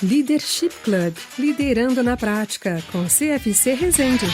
Leadership Club, liderando na prática, com CFC Resende.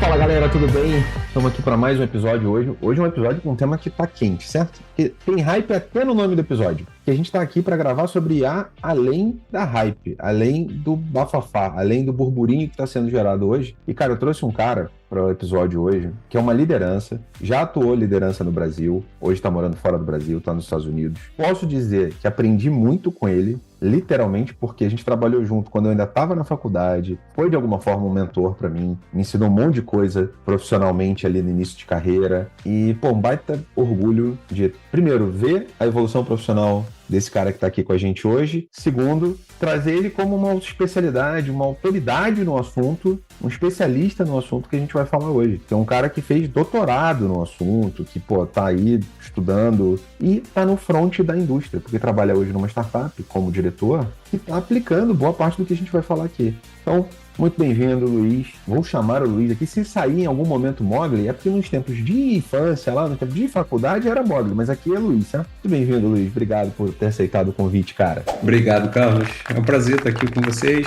Fala galera, tudo bem? Estamos aqui para mais um episódio hoje. Hoje é um episódio com um tema que tá quente, certo? Porque tem hype até no nome do episódio. Que a gente tá aqui para gravar sobre IA além da hype, além do bafafá, além do burburinho que está sendo gerado hoje. E cara, eu trouxe um cara para o episódio hoje, que é uma liderança, já atuou liderança no Brasil, hoje está morando fora do Brasil, está nos Estados Unidos. Posso dizer que aprendi muito com ele, literalmente, porque a gente trabalhou junto quando eu ainda estava na faculdade, foi de alguma forma um mentor para mim, me ensinou um monte de coisa profissionalmente ali no início de carreira e, pô, um baita orgulho de, primeiro, ver a evolução profissional desse cara que está aqui com a gente hoje. Segundo, trazer ele como uma especialidade, uma autoridade no assunto, um especialista no assunto que a gente vai falar hoje. Que é um cara que fez doutorado no assunto, que, pô, tá aí estudando e tá no front da indústria, porque trabalha hoje numa startup como diretor e tá aplicando boa parte do que a gente vai falar aqui. Então, muito bem-vindo, Luiz. Vou chamar o Luiz aqui. Se sair em algum momento Mogli, é porque nos tempos de infância, lá no tempo de faculdade, era Mogli, mas aqui é Luiz, certo? Muito bem-vindo, Luiz. Obrigado por ter aceitado o convite, cara. Obrigado, Carlos. É um prazer estar aqui com vocês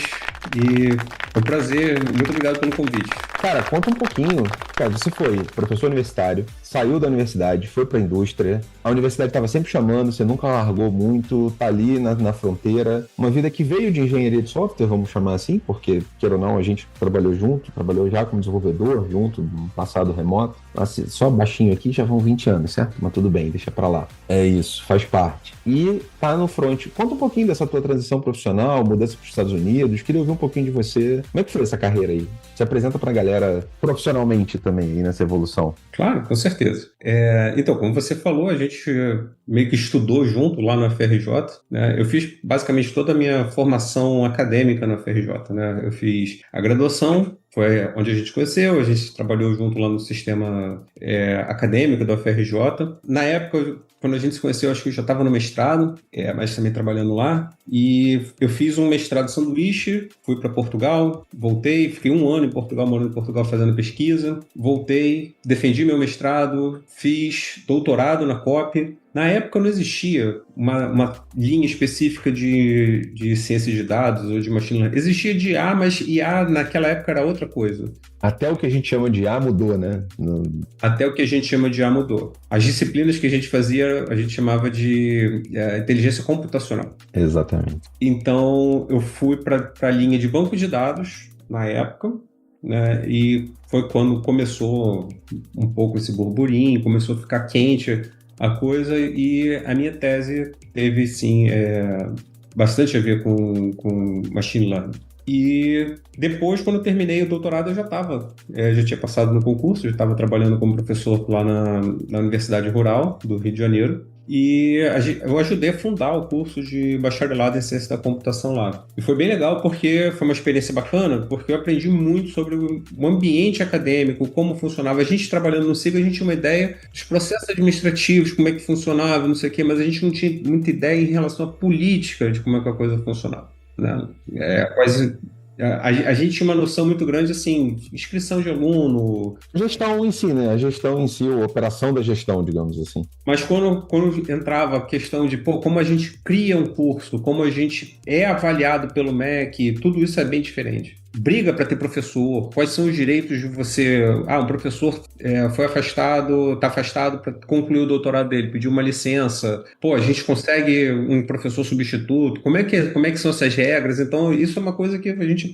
e é um prazer. Muito obrigado pelo convite. Cara, conta um pouquinho. Cara, você foi professor universitário, saiu da universidade, foi para a indústria, a universidade estava sempre chamando, você nunca largou muito, tá ali na fronteira. Uma vida que veio de engenharia de software, vamos chamar assim, porque, queira ou não, a gente trabalhou junto, trabalhou já como desenvolvedor junto, no passado remoto. Assim, só baixinho aqui já vão 20 anos, certo? Mas tudo bem, deixa pra lá. É isso, faz parte. E tá no front. Conta um pouquinho dessa tua transição profissional, mudança para os Estados Unidos. Queria ouvir um pouquinho de você. Como é que foi essa carreira aí? Se apresenta pra galera profissionalmente também aí nessa evolução. Claro, com certeza. Então, como você falou, a gente meio que estudou junto lá na FRJ, né? Eu fiz basicamente toda a minha formação acadêmica na FRJ, né? Eu fiz a graduação, foi onde a gente conheceu, a gente trabalhou junto lá no sistema acadêmico da UFRJ. Na época, quando a gente se conheceu, acho que eu já estava no mestrado, mas também trabalhando lá. E eu fiz um mestrado em sanduíche, fui para Portugal, voltei, fiquei 1 ano em Portugal, morando em Portugal fazendo pesquisa. Voltei, defendi meu mestrado, fiz doutorado na COP. Na época não existia uma linha específica de ciência de dados ou de machine learning. Existia de IA, mas IA naquela época era outra coisa. Até o que a gente chama de IA mudou, né? Até o que a gente chama de IA mudou. As disciplinas que a gente fazia, a gente chamava de inteligência computacional. Exatamente. Então, eu fui para a linha de banco de dados na época, né? E foi quando começou um pouco esse burburinho, começou a ficar quente a coisa, e a minha tese teve, sim, bastante a ver com machine learning. E depois, quando eu terminei o doutorado, eu já tinha passado no concurso, já estava trabalhando como professor lá na Universidade Rural do Rio de Janeiro. E eu ajudei a fundar o curso de bacharelado em ciência da computação lá. E foi bem legal porque foi uma experiência bacana, porque eu aprendi muito sobre o ambiente acadêmico, como funcionava. A gente trabalhando no CIG, a gente tinha uma ideia dos processos administrativos, como é que funcionava, não sei o quê, mas a gente não tinha muita ideia em relação à política de como é que a coisa funcionava, né? A gente tinha uma noção muito grande, assim, inscrição de aluno. Gestão em si, né? A gestão em si, a operação da gestão, digamos assim. Mas quando entrava a questão de como a gente cria um curso, como a gente é avaliado pelo MEC, tudo isso é bem diferente. Briga para ter professor, quais são os direitos de você... um professor foi afastado, está afastado para concluir o doutorado dele, pediu uma licença. A gente consegue um professor substituto, como é que são essas regras? Então, isso é uma coisa que a gente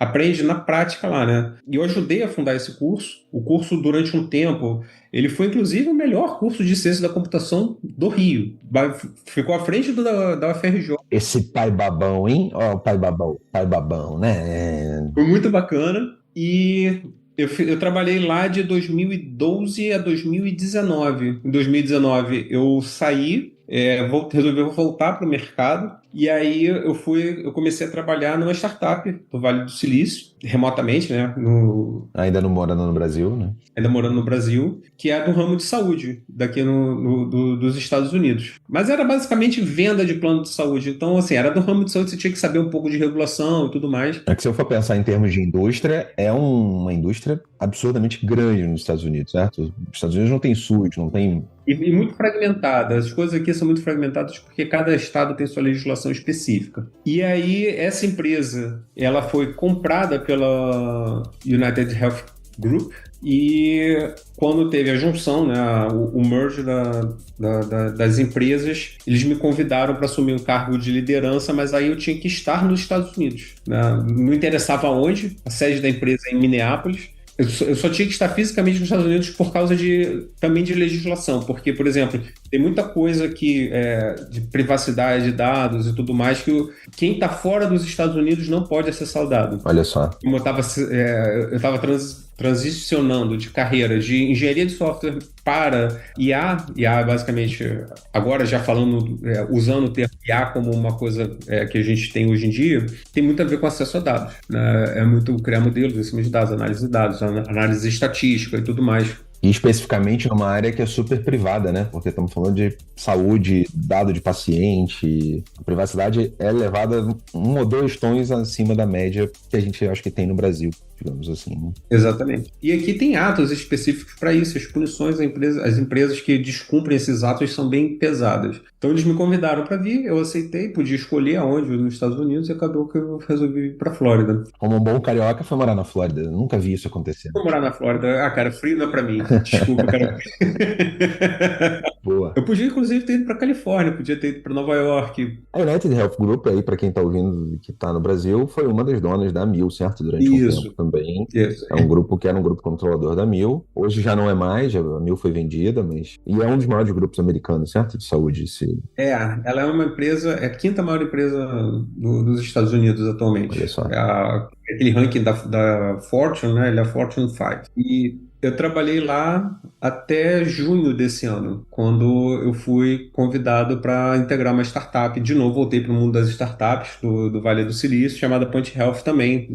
aprende na prática lá, né? E eu ajudei a fundar esse curso. O curso, durante um tempo, ele foi, inclusive, o melhor curso de ciência da computação do Rio. Ficou à frente da UFRJ. Esse pai babão, hein? Ó, pai babão, né? Foi muito bacana. E eu trabalhei lá de 2012 a 2019. Em 2019, eu saí, resolvi voltar para o mercado. E aí eu comecei a trabalhar numa startup do Vale do Silício, remotamente, né? Ainda não morando no Brasil, né? Ainda morando no Brasil, que é do ramo de saúde, daqui dos Estados Unidos. Mas era basicamente venda de plano de saúde. Então, assim, era do ramo de saúde, você tinha que saber um pouco de regulação e tudo mais. É que se eu for pensar em termos de indústria, é uma indústria absurdamente grande nos Estados Unidos, certo? Os Estados Unidos não tem SUS, não tem... E muito fragmentada. As coisas aqui são muito fragmentadas porque cada estado tem sua legislação específica. E aí, essa empresa, ela foi comprada pela United Health Group, e quando teve a junção, né, o merge das empresas, eles me convidaram para assumir um cargo de liderança, mas aí eu tinha que estar nos Estados Unidos, né? Não interessava onde, a sede da empresa é em Minneapolis. Eu só tinha que estar fisicamente nos Estados Unidos por causa também de legislação, porque, por exemplo, tem muita coisa de privacidade de dados e tudo mais que quem está fora dos Estados Unidos não pode acessar o dado. Olha só. Como eu estava transicionando de carreira de engenharia de software para IA basicamente, agora já falando, usando o termo IA como uma coisa que a gente tem hoje em dia, tem muito a ver com acesso a dados, né? É muito criar modelos em cima de dados, análise de dados, análise estatística e tudo mais. E especificamente numa área que é super privada, né? Porque estamos falando de saúde, dado de paciente. A privacidade é levada 1 ou 2 tons acima da média que a gente acho que tem no Brasil, digamos assim, né? Exatamente. E aqui tem atos específicos para isso. As punições às empresas que descumprem esses atos são bem pesadas. Então eles me convidaram para vir, eu aceitei, podia escolher aonde, nos Estados Unidos, e acabou que eu resolvi ir para Flórida. Como um bom carioca, foi morar na Flórida. Eu nunca vi isso acontecer. Vou morar na Flórida. Ah, cara, frio não é para mim. Desculpa, cara. Boa. Eu podia, inclusive, ter ido para Califórnia, podia ter ido para Nova York. A United Health Group, aí, para quem está ouvindo que está no Brasil, foi uma das donas da Mil, certo? Durante um tempo também. Isso. É um grupo que era um grupo controlador da Mil. Hoje já não é mais, a Mil foi vendida, mas... E é um dos maiores grupos americanos, certo? De saúde. Ela é uma empresa, é a 5ª maior empresa dos Estados Unidos atualmente. Olha só. Aquele ranking da Fortune, né? Ele é a Fortune 5. E eu trabalhei lá até junho desse ano, quando eu fui convidado para integrar uma startup. De novo, voltei para o mundo das startups do Vale do Silício, chamada Point Health também,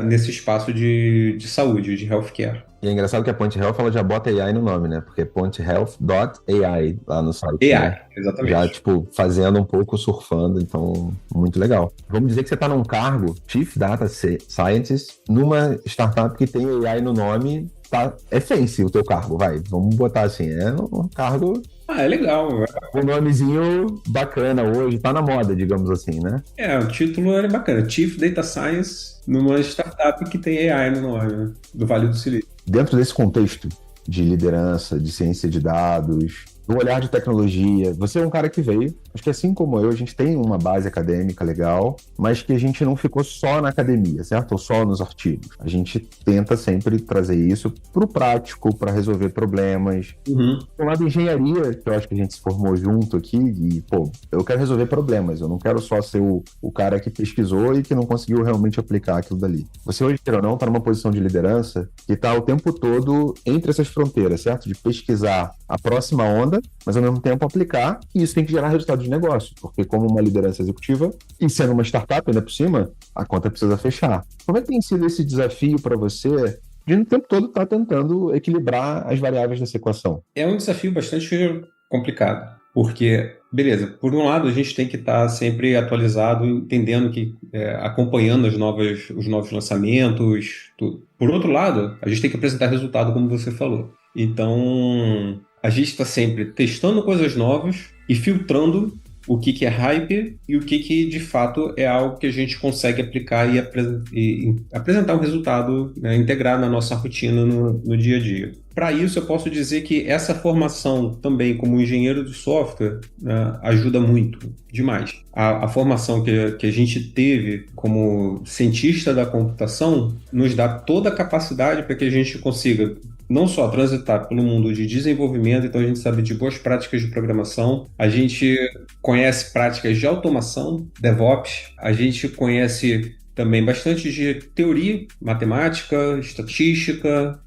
nesse espaço de saúde, de healthcare. E é engraçado que a Point Health ela já bota AI no nome, né? Porque é pointhealth.ai lá no site. AI, né? exatamente. Já, fazendo um pouco, surfando, então, muito legal. Vamos dizer que você está num cargo, Chief Data Scientist, numa startup que tem AI no nome, tá? É fancy o teu cargo, vai. Vamos botar assim, é um cargo... É legal. Um nomezinho bacana hoje, tá na moda, digamos assim, né? O título é bacana. Chief Data Science numa startup que tem AI no nome, né? Do Vale do Silício. Dentro desse contexto de liderança, de ciência de dados, do olhar de tecnologia, você é um cara que veio, acho que assim como eu, a gente tem uma base acadêmica legal, mas que a gente não ficou só na academia, certo? Ou só nos artigos. A gente tenta sempre trazer isso pro prático, para resolver problemas. Uhum. Do lado da engenharia, que eu acho que a gente se formou junto aqui, e, eu quero resolver problemas, eu não quero só ser o cara que pesquisou e que não conseguiu realmente aplicar aquilo dali. Você hoje, quer ou não, está numa posição de liderança que está o tempo todo entre essas fronteiras, certo? De pesquisar a próxima onda, mas ao mesmo tempo aplicar, e isso tem que gerar resultado de negócio, porque como uma liderança executiva, e sendo uma startup ainda por cima, a conta precisa fechar. Como é que tem sido esse desafio para você de no tempo todo estar tentando equilibrar as variáveis dessa equação? É um desafio bastante complicado, porque, beleza, por um lado a gente tem que estar sempre atualizado, entendendo que, acompanhando os novos lançamentos, tudo. Por outro lado, a gente tem que apresentar resultado, como você falou. Então, a gente está sempre testando coisas novas e filtrando o que é hype e o que de fato é algo que a gente consegue aplicar e apresentar um resultado, né, integrar na nossa rotina no dia a dia. Para isso, eu posso dizer que essa formação também como engenheiro de software, né, ajuda muito, demais. A formação que a gente teve como cientista da computação nos dá toda a capacidade para que a gente consiga não só transitar pelo mundo de desenvolvimento, então a gente sabe de boas práticas de programação, a gente conhece práticas de automação, DevOps, a gente conhece também bastante de teoria, matemática, estatística.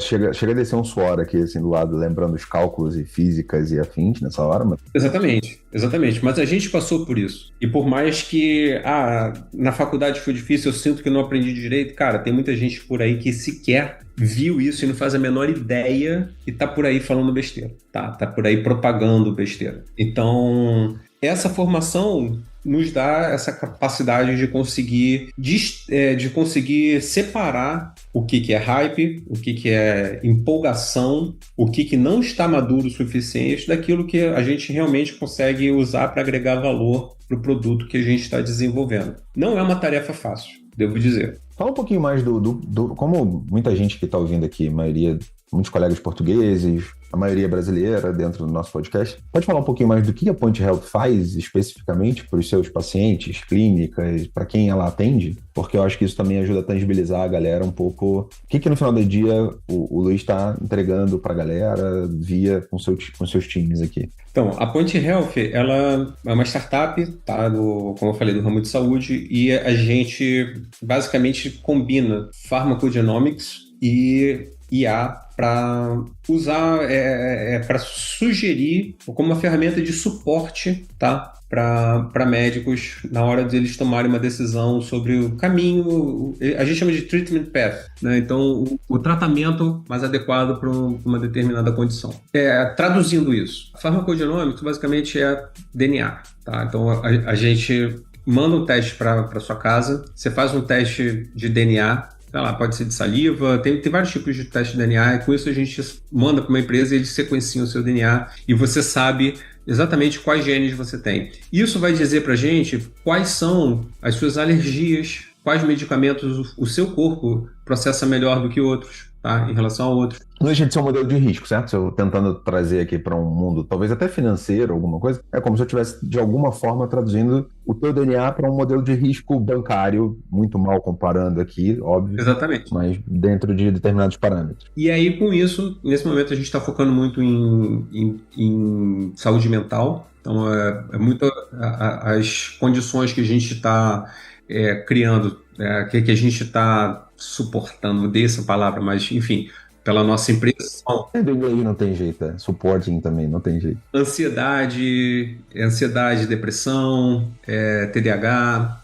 Chega a descer um suor aqui, assim, do lado, lembrando os cálculos e físicas e afins nessa hora, mas... Exatamente. Mas a gente passou por isso. E por mais que, na faculdade foi difícil, eu sinto que não aprendi direito, cara, tem muita gente por aí que sequer viu isso e não faz a menor ideia e tá por aí falando besteira, tá por aí propagando besteira. Então, essa formação nos dá essa capacidade de conseguir separar o que é hype, o que é empolgação, o que não está maduro o suficiente daquilo que a gente realmente consegue usar para agregar valor para o produto que a gente está desenvolvendo. Não é uma tarefa fácil, devo dizer. Fala um pouquinho mais como muita gente que está ouvindo aqui, muitos colegas portugueses, a maioria brasileira dentro do nosso podcast, pode falar um pouquinho mais do que a Point Health faz especificamente para os seus pacientes, clínicas, para quem ela atende? Porque eu acho que isso também ajuda a tangibilizar a galera um pouco o que no final do dia o Luiz está entregando para a galera com seus times aqui. Então, a Point Health, ela é uma startup, tá, como eu falei, do ramo de saúde, e a gente basicamente combina farmacogenomics e IA para usar, para sugerir como uma ferramenta de suporte, tá, para médicos na hora de eles tomarem uma decisão sobre o caminho, a gente chama de treatment path, né? Então o tratamento mais adequado para uma determinada condição. Traduzindo isso, farmacogenomics basicamente é DNA, tá? Então a gente manda um teste para sua casa, você faz um teste de DNA, sei lá, pode ser de saliva, tem vários tipos de teste de DNA, e com isso a gente manda para uma empresa e eles sequenciam o seu DNA e você sabe exatamente quais genes você tem. Isso vai dizer para a gente quais são as suas alergias, quais medicamentos o seu corpo processa melhor do que outros, tá? Em relação a outros. Não deixa de ser um modelo de risco, certo? Se eu tentando trazer aqui para um mundo, talvez até financeiro, alguma coisa, é como se eu estivesse, de alguma forma, traduzindo o teu DNA para um modelo de risco bancário, muito mal comparando aqui, óbvio. Exatamente. Mas dentro de determinados parâmetros. E aí, com isso, nesse momento a gente está focando muito em saúde mental. Então, muito as condições que a gente está criando, que a gente está suportando, odeio essa palavra, mas, enfim, pela nossa empresa. Do inglês não tem jeito, supporting também, não tem jeito. Ansiedade, depressão, TDAH,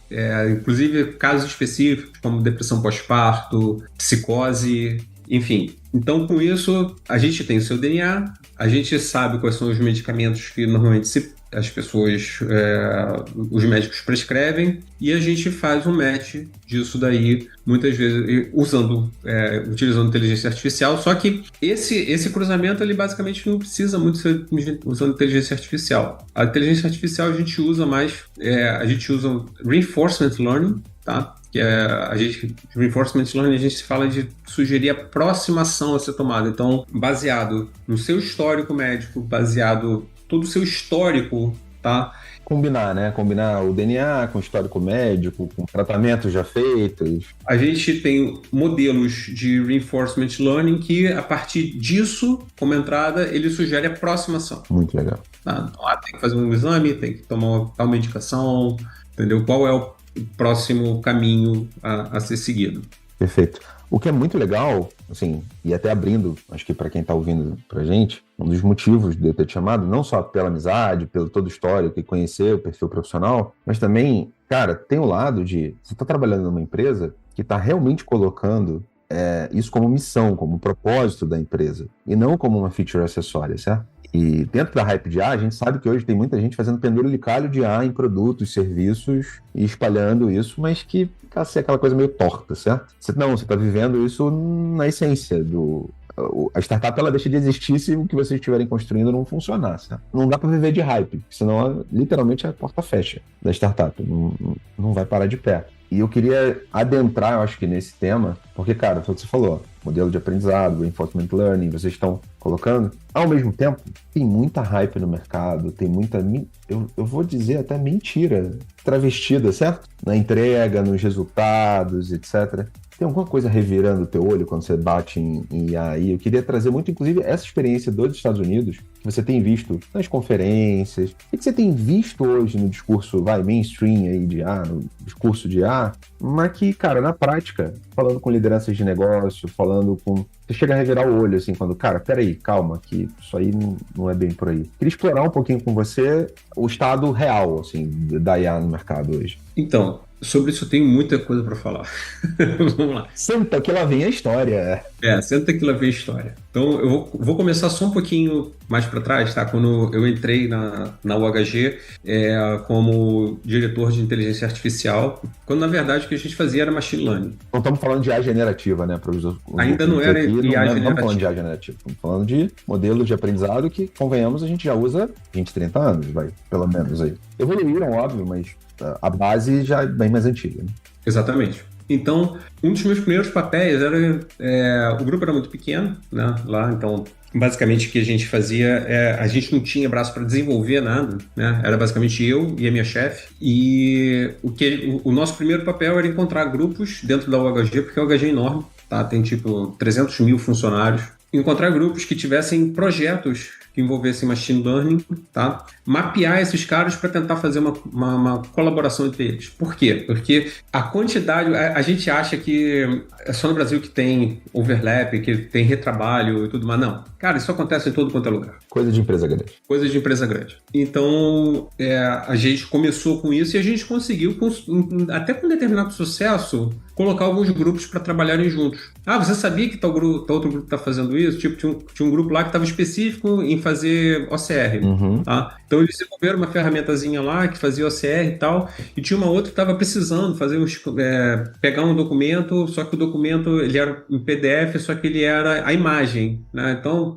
inclusive casos específicos como depressão pós-parto, psicose, enfim. Então, com isso, a gente tem o seu DNA, a gente sabe quais são os medicamentos que normalmente as pessoas, os médicos prescrevem, e a gente faz um match disso daí, muitas vezes utilizando inteligência artificial, só que esse cruzamento, ele basicamente não precisa muito ser usando inteligência artificial. A inteligência artificial a gente usa mais, a gente usa reinforcement learning, tá? Que reinforcement learning, a gente fala de sugerir a próxima ação a ser tomada. Então, baseado no seu histórico médico, baseado todo o seu histórico, tá? Combinar, né? Combinar o DNA com o histórico médico, com tratamentos já feitos. A gente tem modelos de reinforcement learning que, a partir disso, como entrada, ele sugere a próxima ação. Muito legal. Tá? Então, tem que fazer um exame, tem que tomar tal medicação, entendeu? Qual é o próximo caminho a ser seguido. Perfeito. O que é muito legal, assim, e até abrindo, acho que para quem está ouvindo pra gente, um dos motivos de eu ter te chamado, não só pela amizade, pelo todo o histórico e conhecer o perfil profissional, mas também, cara, tem o lado de você tá trabalhando numa empresa que está realmente colocando isso como missão, como propósito da empresa, e não como uma feature acessória, certo? E dentro da Hype de A, a gente sabe que hoje tem muita gente fazendo penduricalho de A em produtos, serviços e espalhando isso, mas que fica assim, aquela coisa meio torta, certo? Você está vivendo isso na essência a startup, ela deixa de existir se o que vocês estiverem construindo não funcionar, certo? Não dá para viver de hype, senão literalmente a porta fecha da startup, não vai parar de pé. E eu queria adentrar, eu acho que nesse tema, porque, cara, foi o que você falou, modelo de aprendizado, reinforcement learning, vocês estão colocando, Ao mesmo tempo, tem muita hype no mercado, tem muita, eu vou dizer até mentira travestida, certo? Na entrega, nos resultados, etc. Tem alguma coisa revirando o teu olho quando você bate em IA aí? Eu queria trazer muito, inclusive, essa experiência dos Estados Unidos, que você tem visto nas conferências, e que você tem visto hoje no discurso, mainstream aí de IA, no discurso de IA, mas que, cara, na prática, falando com lideranças de negócio, falando com... Você chega a revirar o olho, assim, quando, cara, peraí, calma, que isso aí não é bem por aí. Queria explorar um pouquinho com você o estado real, assim, da IA no mercado hoje. Então, sobre isso eu tenho muita coisa para falar. Vamos lá. Senta que lá vem a história. Senta que lá vem a história. Então, eu vou começar só um pouquinho mais para trás, tá? Quando eu entrei na UHG como diretor de inteligência artificial, quando na verdade o que a gente fazia era machine learning. Não estamos falando de IA generativa, né? Ainda não era IA generativa. Não estamos falando de IA generativa. Estamos falando de modelos de aprendizado que, convenhamos, a gente já usa 20, 30 anos, pelo menos aí. Evoluíram, óbvio, mas a base já é bem mais antiga. Né? Exatamente. Então, um dos meus primeiros papéis era... o grupo era muito pequeno, né, lá, então, basicamente o que a gente fazia a gente não tinha braço para desenvolver nada, né, era basicamente eu e a minha chefe, e o nosso primeiro papel era encontrar grupos dentro da UHG, porque a UHG é enorme, tá, tem tipo 300 mil funcionários, encontrar grupos que tivessem projetos que envolvessem machine learning, tá? Mapear esses caras para tentar fazer uma colaboração entre eles. Por quê? Porque a quantidade... A gente acha que é só no Brasil que tem overlap, que tem retrabalho e tudo mais. Não. Cara, isso acontece em todo quanto é lugar. Coisa de empresa grande. Coisa de empresa grande. Então, a gente começou com isso e a gente conseguiu, até com determinado sucesso, colocar alguns grupos para trabalharem juntos. Você sabia que tal outro grupo está fazendo isso? Tipo, tinha um grupo lá que estava específico em fazer OCR. Uhum. Tá? Então, eles desenvolveram uma ferramentazinha lá que fazia OCR e tal, e tinha uma outra que estava precisando fazer pegar um documento, só que o documento ele era em PDF, só que ele era a imagem. Né? Então,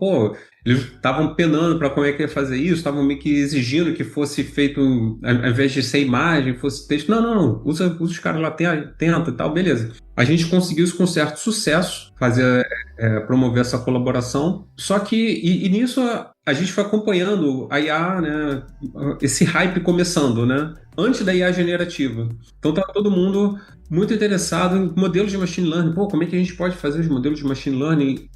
eles estavam penando para como é que ia fazer isso, estavam meio que exigindo que fosse feito, ao invés de ser imagem, fosse texto. Não. Usa os caras lá, tenta e tal, beleza. A gente conseguiu isso com certo sucesso, promover essa colaboração. Só que, e nisso, a gente foi acompanhando a IA, né, esse hype começando, né, antes da IA generativa. Então, estava todo mundo muito interessado em modelos de machine learning. Como é que a gente pode fazer os modelos de machine learning?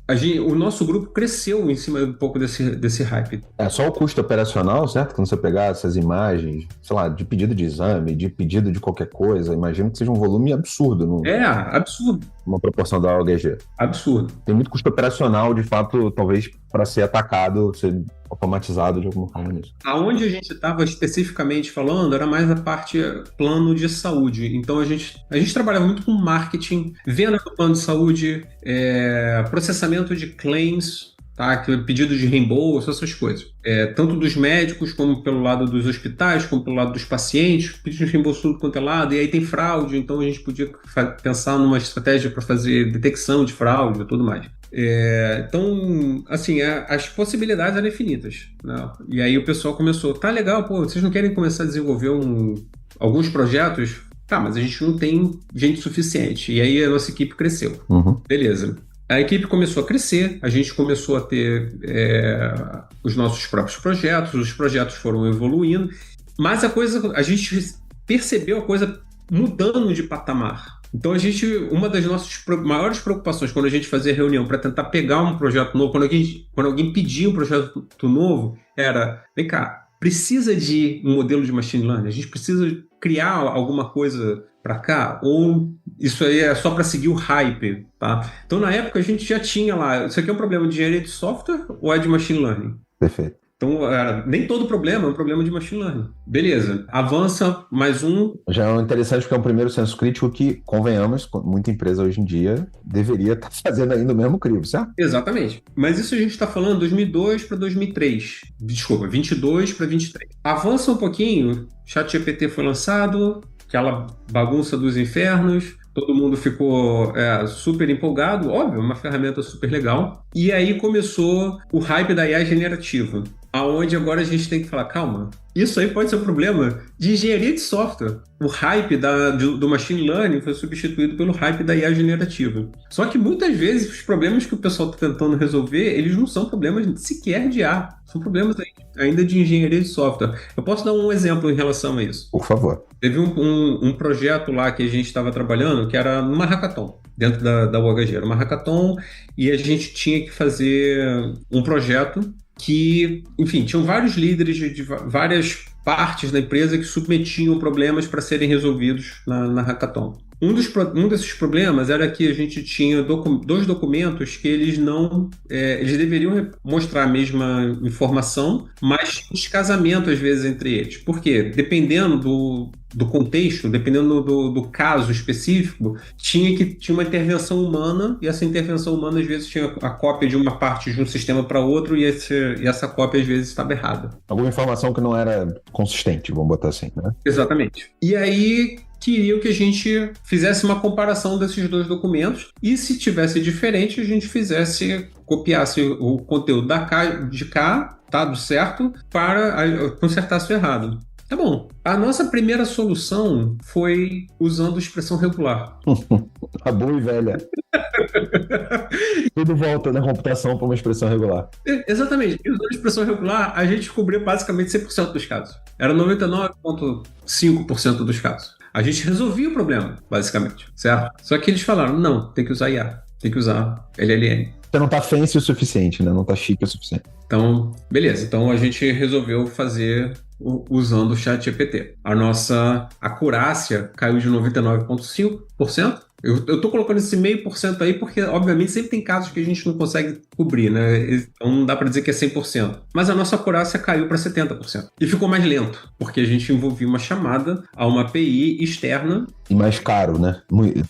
O nosso grupo cresceu em cima um pouco desse hype. Só o custo operacional, certo? Quando você pegar essas imagens, sei lá, de pedido de exame, de pedido de qualquer coisa, imagino que seja um volume absurdo. Absurdo. Uma proporção da OHG. Absurdo. Tem muito custo operacional, de fato, talvez para ser atacado, ser automatizado de alguma forma nisso. Aonde a gente estava especificamente falando era mais a parte plano de saúde. Então a gente trabalhava muito com marketing, venda do plano de saúde, processamento de claims, tá? Pedido de reembolso, essas coisas. Tanto dos médicos, como pelo lado dos hospitais, como pelo lado dos pacientes, pedido de reembolso tudo quanto é lado, e aí tem fraude, então a gente podia pensar numa estratégia para fazer detecção de fraude e tudo mais. Então, assim, as possibilidades eram infinitas, né? E aí o pessoal começou, tá legal, vocês não querem começar a desenvolver alguns projetos? Tá, mas a gente não tem gente suficiente. E aí a nossa equipe cresceu. Uhum. Beleza. A equipe começou a crescer, a gente começou a ter os nossos próprios projetos, os projetos foram evoluindo, mas a gente percebeu a coisa mudando de patamar. Então, uma das nossas maiores preocupações quando a gente fazia reunião para tentar pegar um projeto novo, quando alguém pedia um projeto novo, era, vem cá, precisa de um modelo de machine learning? A gente precisa criar alguma coisa para cá? Ou isso aí é só para seguir o hype? Tá? Então, na época, a gente já tinha lá, isso aqui é um problema de engenharia de software ou é de machine learning? Perfeito. Então, nem todo problema é um problema de machine learning. Beleza, avança mais um. Já é interessante porque é um primeiro senso crítico que, convenhamos, muita empresa hoje em dia deveria estar fazendo ainda o mesmo crivo, certo? Exatamente. Mas isso a gente está falando 2002 para 2003. Desculpa, 22 para 23. Avança um pouquinho, ChatGPT foi lançado, aquela bagunça dos infernos, todo mundo ficou super empolgado, óbvio, uma ferramenta super legal. E aí começou o hype da IA generativa, aonde agora a gente tem que falar, calma, isso aí pode ser um problema de engenharia de software. O hype do machine learning foi substituído pelo hype da IA generativa. Só que muitas vezes os problemas que o pessoal está tentando resolver, eles não são problemas sequer de IA, são problemas ainda de engenharia de software. Eu posso dar um exemplo em relação a isso? Por favor. Teve um projeto lá que a gente estava trabalhando, que era numa hackathon, dentro da UHG. Era uma hackathon e a gente tinha que fazer um projeto que, enfim, tinham vários líderes de várias partes da empresa que submetiam problemas para serem resolvidos na hackathon. Um desses problemas era que a gente tinha dois documentos que eles deveriam mostrar a mesma informação, mas tinha descasamento às vezes entre eles. Por quê? Dependendo do contexto, dependendo do caso específico, tinha uma intervenção humana, e essa intervenção humana às vezes tinha a cópia de uma parte de um sistema para outro, e essa cópia às vezes estava errada. Alguma informação que não era consistente, vamos botar assim, né? Exatamente. E aí queriam que a gente fizesse uma comparação desses dois documentos, e se tivesse diferente, a gente copiasse o conteúdo de cá, tá, do certo, para consertasse o errado. Tá bom. A nossa primeira solução foi usando expressão regular. A boa e velha. Tudo volta na computação para uma expressão regular. Exatamente. E usando expressão regular, a gente cobriu basicamente 100% dos casos. Era 99,5% dos casos. A gente resolvia o problema, basicamente, certo? Só que eles falaram, não, tem que usar IA, tem que usar LLM. Você não tá fancy o suficiente, né? Não tá chique o suficiente. Então, beleza. Então a gente resolveu fazer usando o ChatGPT. A nossa acurácia caiu de 99,5%. Eu tô colocando esse 0,5% aí porque, obviamente, sempre tem casos que a gente não consegue cobrir, né? Então não dá para dizer que é 100%. Mas a nossa acurácia caiu para 70%. E ficou mais lento, porque a gente envolvia uma chamada a uma API externa. E mais caro, né?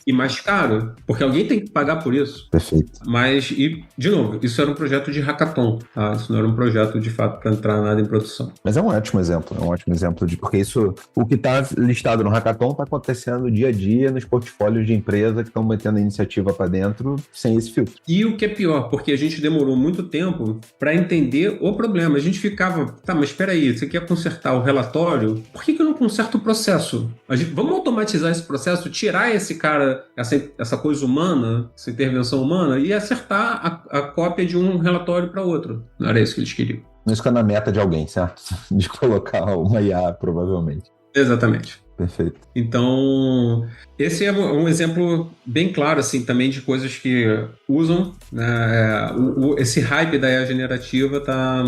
E mais caro, porque alguém tem que pagar por isso. Perfeito. Mas, de novo, isso era um projeto de hackathon, tá? Isso não era um projeto, de fato, para entrar nada em produção. Mas é um ótimo exemplo de porque isso, o que está listado no hackathon está acontecendo dia a dia nos portfólios de empresa que estão metendo a iniciativa para dentro sem esse filtro. E o que é pior, porque a gente demorou muito tempo para entender o problema. A gente ficava, tá, mas espera aí, você quer consertar o relatório? Por que eu não conserto o processo? Vamos automatizar esse processo, tirar esse cara, essa coisa humana, essa intervenção humana e acertar a cópia de um relatório para outro. Não era isso que eles queriam. Isso fica na meta de alguém, certo? De colocar uma IA, provavelmente. Exatamente. Perfeito. Então, esse é um exemplo bem claro, assim, também de coisas que usam, né? Esse hype da IA generativa está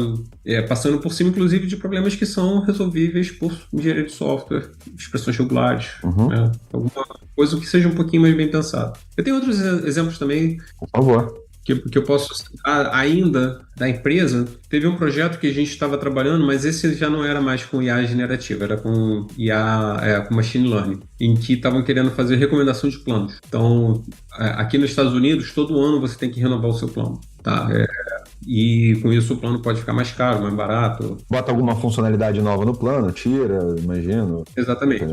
passando por cima, inclusive, de problemas que são resolvíveis por engenharia de software, expressões regulares, né? Alguma coisa que seja um pouquinho mais bem pensado. Eu tenho outros exemplos também. Por favor. Que eu posso citar ainda da empresa. Teve um projeto que a gente estava trabalhando, mas esse já não era mais com IA generativa, era com IA, com machine learning, em que estavam querendo fazer recomendação de planos. Então, aqui nos Estados Unidos, todo ano você tem que renovar o seu plano, tá? E com isso o plano pode ficar mais caro, mais barato. Bota alguma funcionalidade nova no plano, tira, imagino. Exatamente.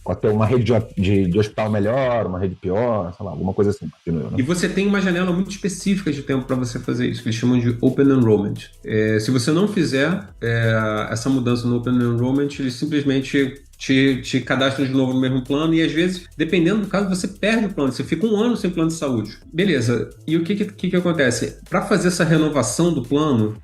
Pode ter uma rede de hospital melhor, uma rede pior, sei lá, alguma coisa assim. Né? E você tem uma janela muito específica de tempo para você fazer isso, que eles chamam de Open Enrollment. Se você não fizer essa mudança no Open Enrollment, eles simplesmente te cadastram de novo no mesmo plano e, às vezes, dependendo do caso, você perde o plano. Você fica 1 ano sem plano de saúde. Beleza. E o que acontece? Para fazer essa renovação do plano,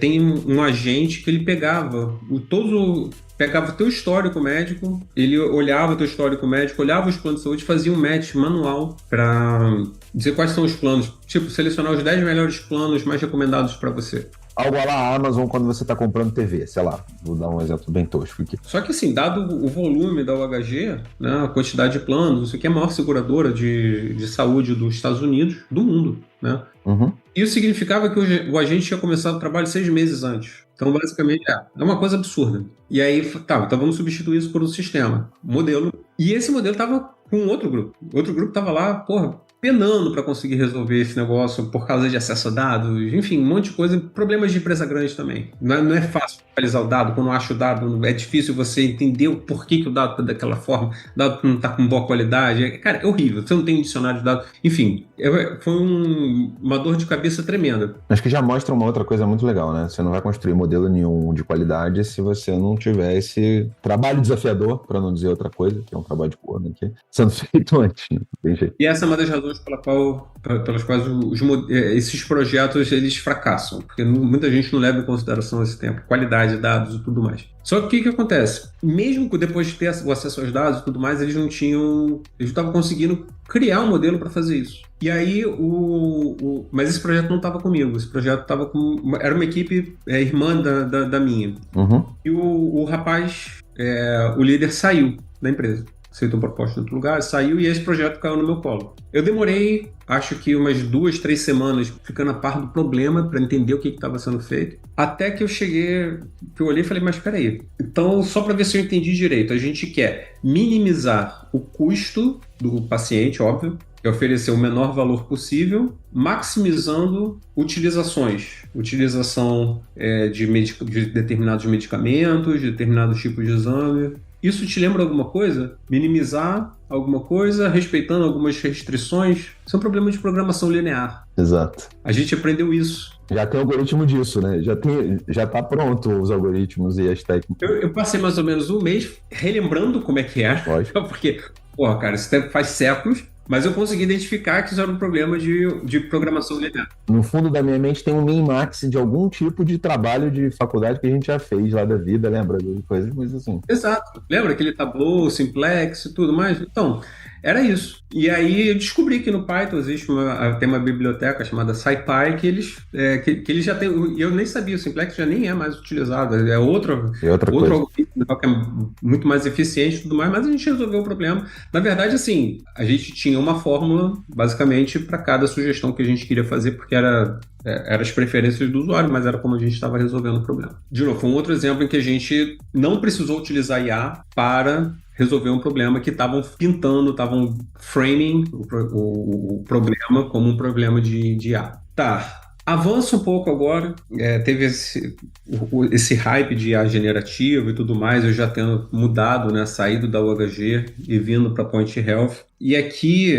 tem um agente que ele pegava o teu histórico médico, ele olhava o teu histórico médico, olhava os planos de saúde, fazia um match manual para dizer quais são os planos. Tipo, selecionar os 10 melhores planos mais recomendados para você. Algo lá a Amazon quando você está comprando TV, sei lá. Vou dar um exemplo bem tosco aqui. Só que assim, dado o volume da UHG, né, a quantidade de planos, isso aqui é a maior seguradora de saúde dos Estados Unidos, do mundo, né? Isso significava que o agente tinha começado o trabalho 6 meses antes. Então, basicamente, é uma coisa absurda. E aí, tá, então vamos substituir isso por um sistema, modelo. E esse modelo estava com outro grupo. Outro grupo estava lá, penando para conseguir resolver esse negócio por causa de acesso a dados, enfim, um monte de coisa, problemas de empresa grande também. Não é fácil atualizar o dado, quando acha o dado, é difícil você entender o porquê que o dado está daquela forma, o dado não está com boa qualidade, cara, é horrível, você não tem um dicionário de dados, enfim, foi uma dor de cabeça tremenda. Acho que já mostra uma outra coisa muito legal, né? Você não vai construir modelo nenhum de qualidade se você não tiver esse trabalho desafiador, para não dizer outra coisa, que é um trabalho de cor, né? Que sendo feito antes, né? Tem jeito. E essa é uma das razões pelas quais esses projetos eles fracassam, porque muita gente não leva em consideração esse tempo, qualidade de dados e tudo mais. Só que o que acontece? Mesmo depois de ter o acesso aos dados e tudo mais, eles não estavam conseguindo criar um modelo para fazer isso. E aí, mas esse projeto não estava comigo, esse projeto estava era uma equipe irmã da minha. Uhum. E o rapaz, o líder saiu da empresa. Aceitou proposta em outro lugar, saiu e esse projeto caiu no meu colo. Eu demorei, acho que umas 2, 3 semanas ficando a par do problema para entender o que estava sendo feito, até que eu olhei e falei, mas peraí, então só para ver se eu entendi direito, a gente quer minimizar o custo do paciente, óbvio, é oferecer o menor valor possível, maximizando utilização de determinados medicamentos, de determinados tipos de exame. Isso te lembra alguma coisa? Minimizar alguma coisa, respeitando algumas restrições, são problemas de programação linear. Exato. A gente aprendeu isso. Já tem algoritmo disso, né? Já está pronto os algoritmos e as técnicas. Eu passei mais ou menos um mês relembrando como é que é. Lógico. Porque, porra, cara, isso faz séculos. Mas eu consegui identificar que isso era um problema de programação linear. No fundo da minha mente tem um min-max de algum tipo de trabalho de faculdade que a gente já fez lá da vida, lembra? De coisas assim. Exato. Lembra aquele Tableau, Simplex e tudo mais? Então, era isso. E aí eu descobri que no Python tem uma biblioteca chamada SciPy que eles já têm. Eu nem sabia, o Simplex já nem é mais utilizado. É outro algoritmo que é muito mais eficiente e tudo mais, mas a gente resolveu o problema. Na verdade, assim, a gente tinha uma fórmula, basicamente, para cada sugestão que a gente queria fazer, porque era as preferências do usuário, mas era como a gente estava resolvendo o problema. De novo, foi um outro exemplo em que a gente não precisou utilizar IA para resolver um problema que estavam framing o problema como um problema de IA. Tá, avança um pouco agora, teve esse hype de IA generativa e tudo mais, eu já tendo mudado, né, saído da UHG e vindo para Point Health. E aqui,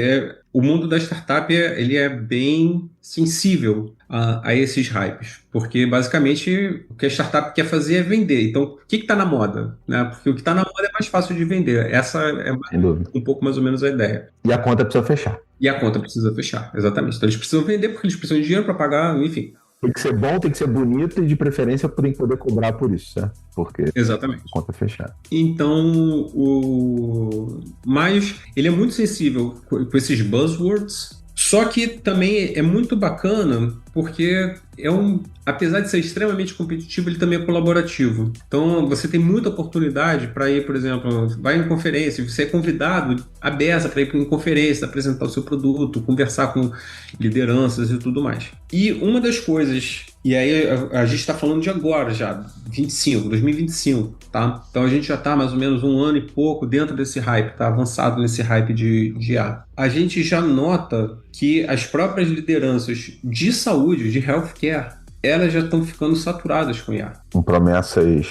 o mundo da startup ele é bem sensível a esses hypes, porque basicamente o que a startup quer fazer é vender. Então, o que está na moda? Né? Porque o que está na moda é mais fácil de vender. Essa é um pouco mais ou menos a ideia. E a conta precisa fechar. E a conta precisa fechar, exatamente. Então, eles precisam vender porque eles precisam de dinheiro para pagar, enfim. Tem que ser bom, tem que ser bonito e de preferência tem que poder cobrar por isso, certo? Porque exatamente. A conta é fechada. Então, mas ele é muito sensível com esses buzzwords, só que também é muito bacana porque apesar de ser extremamente competitivo, ele também é colaborativo. Então, você tem muita oportunidade para ir, por exemplo, vai em conferência, você é convidado à beça para ir em conferência, apresentar o seu produto, conversar com lideranças e tudo mais. E uma das coisas, e aí a gente está falando de agora já, 2025, tá? Então a gente já está mais ou menos 1 ano e pouco dentro desse hype, tá avançado nesse hype de IA. A gente já nota que as próprias lideranças de saúde, de healthcare, elas já estão ficando saturadas com IA. Com promessas.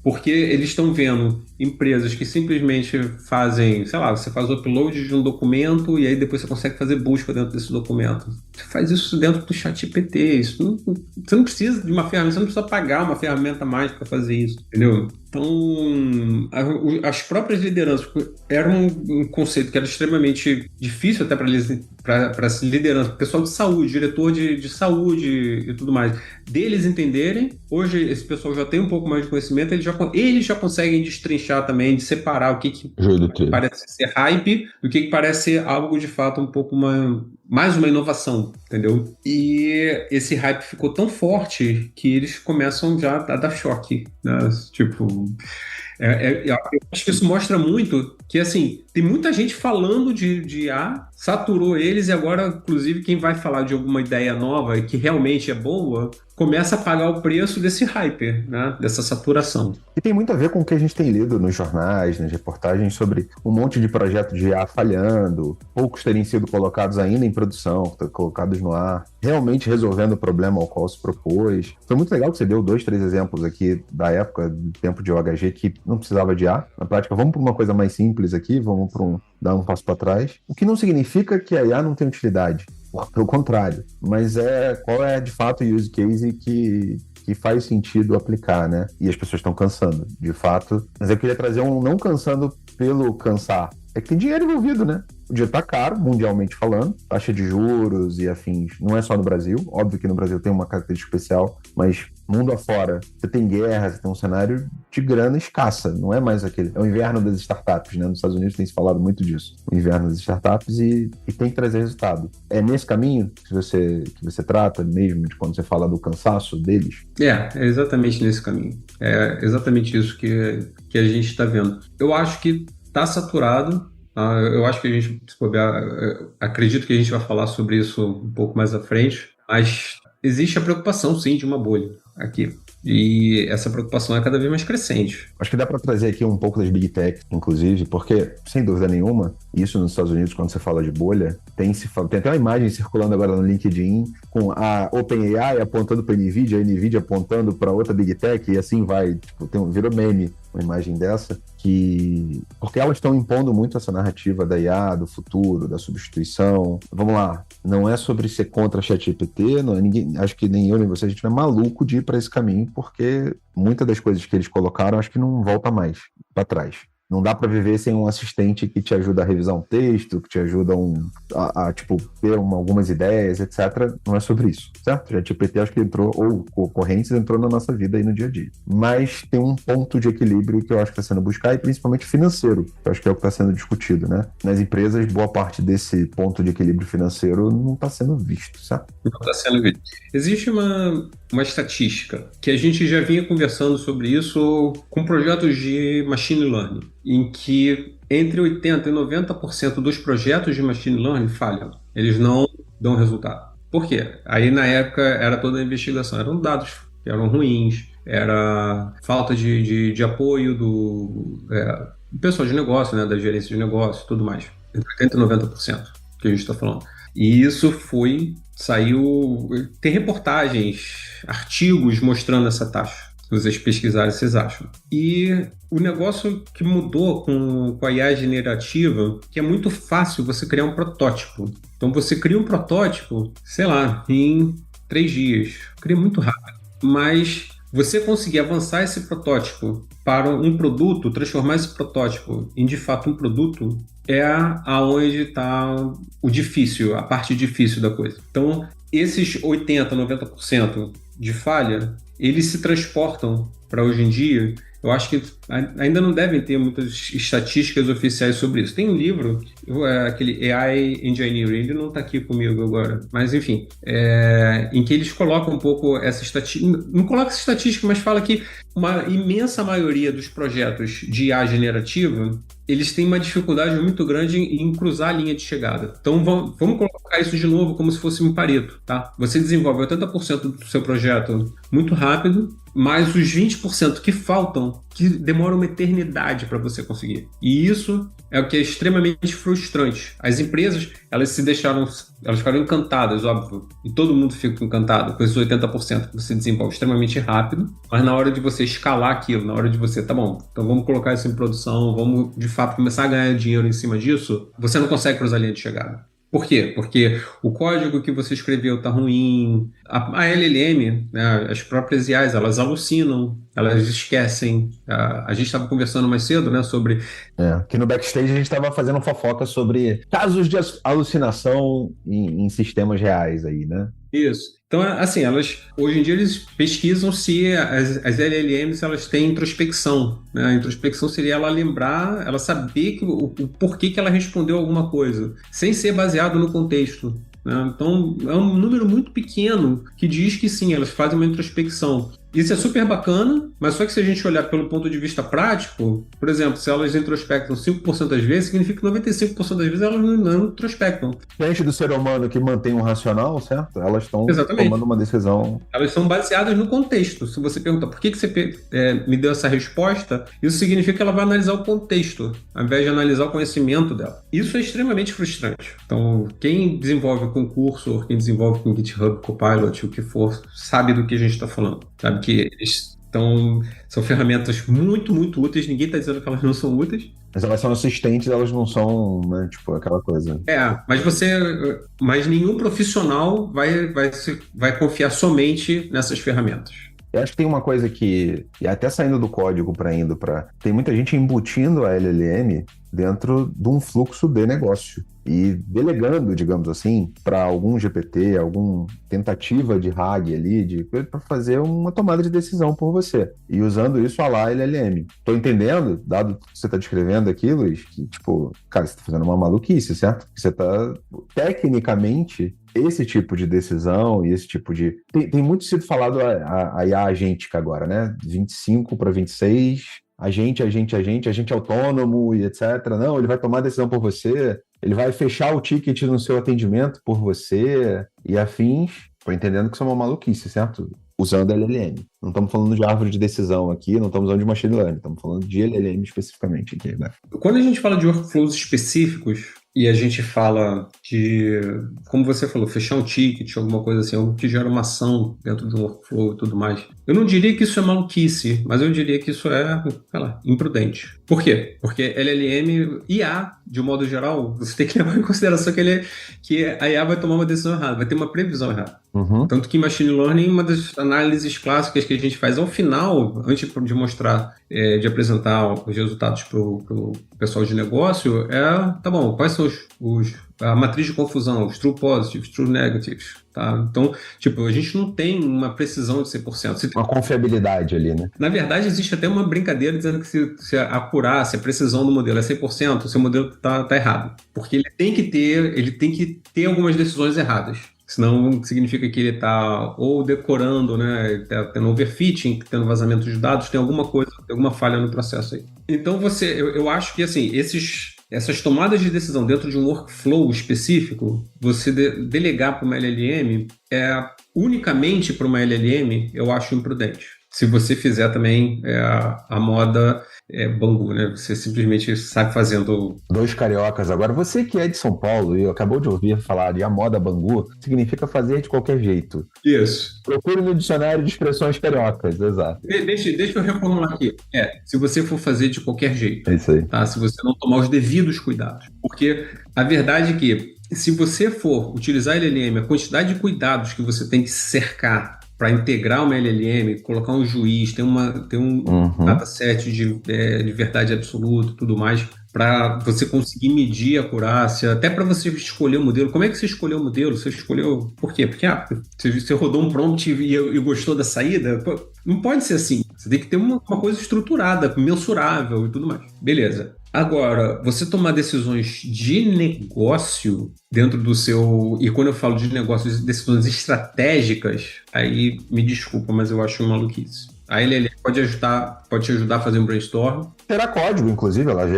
Porque eles estão vendo empresas que simplesmente fazem, sei lá, você faz o upload de um documento e aí depois você consegue fazer busca dentro desse documento. Você faz isso dentro do ChatGPT. Você não precisa de uma ferramenta, você não precisa pagar uma ferramenta a mais para fazer isso, entendeu? Então, as próprias lideranças, era um conceito que era extremamente difícil até para essa liderança, pessoal de saúde, diretor de saúde e tudo mais, deles entenderem. Hoje esse pessoal já tem um pouco mais de conhecimento, eles já conseguem destrinchar também, de separar o que parece ser hype do que parece ser algo de fato um pouco mais uma inovação, entendeu? E esse hype ficou tão forte que eles começam já a dar choque, né? Tipo, eu acho que isso mostra muito que, assim, tem muita gente falando de IA, saturou eles, e agora, inclusive, quem vai falar de alguma ideia nova e que realmente é boa, começa a pagar o preço desse hype, né? Dessa saturação. E tem muito a ver com o que a gente tem lido nos jornais, nas reportagens, sobre um monte de projetos de IA falhando, poucos terem sido colocados ainda em produção, colocados no ar, realmente resolvendo o problema ao qual se propôs. Foi muito legal que você deu 2, 3 exemplos aqui da época, do tempo de OHG, que não precisava de IA. Na prática, vamos para uma coisa mais simples aqui, vamos dar um passo para trás. O que não significa que a IA não tem utilidade. Pelo contrário. Mas qual é, de fato, o use case que faz sentido aplicar, né? E as pessoas estão cansando, de fato. Mas eu queria trazer não cansando pelo cansar. É que tem dinheiro envolvido, né? O dinheiro tá caro, mundialmente falando, taxa de juros e afins, não é só no Brasil, óbvio que no Brasil tem uma característica especial, mas mundo afora, você tem guerra, você tem um cenário de grana escassa, não é mais aquele, é o inverno das startups, né? Nos Estados Unidos tem se falado muito disso, o inverno das startups e tem que trazer resultado. É nesse caminho que você trata mesmo, de quando você fala do cansaço deles? É exatamente nesse caminho, é exatamente isso que a gente está vendo. Eu acho que está saturado. Eu acho que a gente, se bobear, acredito que a gente vai falar sobre isso um pouco mais à frente, mas existe a preocupação, sim, de uma bolha aqui. E essa preocupação é cada vez mais crescente. Acho que dá para trazer aqui um pouco das Big Tech, inclusive, porque, sem dúvida nenhuma, isso nos Estados Unidos, quando você fala de bolha, tem até uma imagem circulando agora no LinkedIn com a OpenAI apontando para a NVIDIA apontando para outra Big Tech, e assim vai, tipo, virou meme uma imagem dessa, porque elas estão impondo muito essa narrativa da IA, do futuro, da substituição. Vamos lá, não é sobre ser contra a ChatGPT, acho que nem eu nem você, a gente não é maluco de ir para esse caminho, porque muitas das coisas que eles colocaram, acho que não volta mais para trás. Não dá para viver sem um assistente que te ajuda a revisar um texto, que te ajuda a ter algumas ideias, etc. Não é sobre isso, certo? Já GPT acho que entrou, ou concorrentes entrou na nossa vida aí no dia a dia. Mas tem um ponto de equilíbrio que eu acho que está sendo buscado, e principalmente financeiro, que eu acho que é o que está sendo discutido, né? Nas empresas, boa parte desse ponto de equilíbrio financeiro não está sendo visto, certo? Não está sendo visto. Existe uma estatística que a gente já vinha conversando sobre isso com projetos de machine learning, em que entre 80% e 90% dos projetos de machine learning falham. Eles não dão resultado. Por quê? Aí na época era toda a investigação, eram dados que eram ruins, era falta de apoio do pessoal de negócio, né, da gerência de negócio e tudo mais. Entre 80% e 90% que a gente está falando. E isso tem reportagens, artigos mostrando essa taxa. Se vocês pesquisarem, vocês acham. E o negócio que mudou com a IA generativa, que é muito fácil você criar um protótipo. Então você cria um protótipo, sei lá, em 3 dias. Cria muito rápido. Mas você conseguir avançar esse protótipo para um produto, transformar esse protótipo em de fato um produto, é aonde está o difícil, a parte difícil da coisa. Então, esses 80%, 90% de falha, eles se transportam para hoje em dia. Eu acho que ainda não devem ter muitas estatísticas oficiais sobre isso. Tem um livro, aquele AI Engineering, ele não está aqui comigo agora, mas enfim, em que eles colocam um pouco essa estatística, não coloca essa estatística, mas fala que uma imensa maioria dos projetos de IA generativa, eles têm uma dificuldade muito grande em cruzar a linha de chegada. Então vamos colocar isso de novo como se fosse um Pareto, tá? Você desenvolve 80% do seu projeto muito rápido, mas os 20% que faltam, que demoram uma eternidade para você conseguir. E isso é o que é extremamente frustrante. As empresas, elas ficaram encantadas, óbvio, e todo mundo fica encantado com esses 80% que você desenvolve extremamente rápido, mas na hora de você escalar aquilo, na hora de você, tá bom, então vamos colocar isso em produção, vamos de fato começar a ganhar dinheiro em cima disso, você não consegue cruzar a linha de chegada. Por quê? Porque o código que você escreveu está ruim, a LLM, né, as próprias IAs, elas alucinam, elas esquecem. A gente estava conversando mais cedo, né, sobre... Aqui no backstage a gente estava fazendo fofoca sobre casos de alucinação em sistemas reais aí, né? Isso. Então, assim, hoje em dia eles pesquisam se as LLMs elas têm introspecção, né? A introspecção seria ela saber o porquê que ela respondeu alguma coisa, sem ser baseado no contexto, né? Então, é um número muito pequeno que diz que sim, elas fazem uma introspecção. Isso é super bacana, mas só que se a gente olhar pelo ponto de vista prático, por exemplo, se elas introspectam 5% das vezes, significa que 95% das vezes elas não introspectam. Diferente do ser humano que mantém um racional, certo? Elas estão tomando uma decisão. Elas são baseadas no contexto. Se você perguntar por que você me deu essa resposta, isso significa que ela vai analisar o contexto, ao invés de analisar o conhecimento dela. Isso é extremamente frustrante. Então, quem desenvolve com Cursor, quem desenvolve com GitHub, Copilot, o que for, sabe do que a gente está falando. Sabe que eles são ferramentas muito, muito úteis. Ninguém está dizendo que elas não são úteis. Mas elas são assistentes, elas não são, né, tipo, aquela coisa. Mas nenhum profissional vai confiar somente nessas ferramentas. Eu acho que tem uma coisa que, e até saindo do código tem muita gente embutindo a LLM dentro de um fluxo de negócio e delegando, digamos assim, para algum GPT, alguma tentativa de RAG ali, para fazer uma tomada de decisão por você. E usando isso a lá LLM. Tô entendendo, dado o que você tá descrevendo aqui, Luiz, que, tipo, cara, você tá fazendo uma maluquice, certo? Você tá, tecnicamente, esse tipo de decisão e esse tipo de... Tem muito sido falado a IA agêntica agora, né? 25 para 26... agente autônomo e etc. Não, ele vai tomar a decisão por você, ele vai fechar o ticket no seu atendimento por você e afins. Estou entendendo que isso é uma maluquice, certo? Usando LLM. Não estamos falando de árvore de decisão aqui, não estamos falando de machine learning, estamos falando de LLM especificamente aqui, né? Quando a gente fala de workflows específicos e a gente fala de, como você falou, fechar um ticket, alguma coisa assim, algo que gera uma ação dentro de um workflow e tudo mais, eu não diria que isso é maluquice, mas eu diria que isso é, sei lá, imprudente. Por quê? Porque LLM, IA, de um modo geral, você tem que levar em consideração que a IA vai tomar uma decisão errada, vai ter uma previsão errada. Uhum. Tanto que Machine Learning, uma das análises clássicas que a gente faz ao final, antes de mostrar, de apresentar os resultados para o pessoal de negócio, tá bom, quais são a matriz de confusão, os true positives, true negatives, tá? Então, tipo, a gente não tem uma precisão de 100%. Uma confiabilidade ali, né? Na verdade, existe até uma brincadeira dizendo que se a precisão do modelo é 100%, o seu modelo tá errado. Porque ele tem que ter algumas decisões erradas. Senão significa que ele está ou decorando, né, tá tendo overfitting, tendo vazamento de dados, tem alguma coisa, tem alguma falha no processo aí. Então eu acho que assim, essas tomadas de decisão dentro de um workflow específico, você delegar para uma LLM, unicamente para uma LLM, eu acho imprudente. Se você fizer também a moda Bangu, né? Você simplesmente sai fazendo... Dois cariocas agora. Você que é de São Paulo e acabou de ouvir falar de a moda Bangu, significa fazer de qualquer jeito. Isso. Procure no dicionário de expressões cariocas, exato. Deixa eu reformular aqui. Se você for fazer de qualquer jeito. É isso aí. Tá? Se você não tomar os devidos cuidados. Porque a verdade é que se você for utilizar a LLM, a quantidade de cuidados que você tem que cercar para integrar uma LLM, colocar um juiz, ter um dataset de verdade absoluta e tudo mais, para você conseguir medir a acurácia, até para você escolher o modelo. Como é que você escolheu o modelo? Você escolheu... Por quê? Porque você rodou um prompt e gostou da saída? Pô, não pode ser assim. Você tem que ter uma coisa estruturada, mensurável e tudo mais. Beleza. Agora, você tomar decisões de negócio dentro do seu... E quando eu falo de negócios, decisões estratégicas, aí me desculpa, mas eu acho maluquice. A LLM pode te ajudar a fazer um brainstorm. Gerar código, inclusive, ela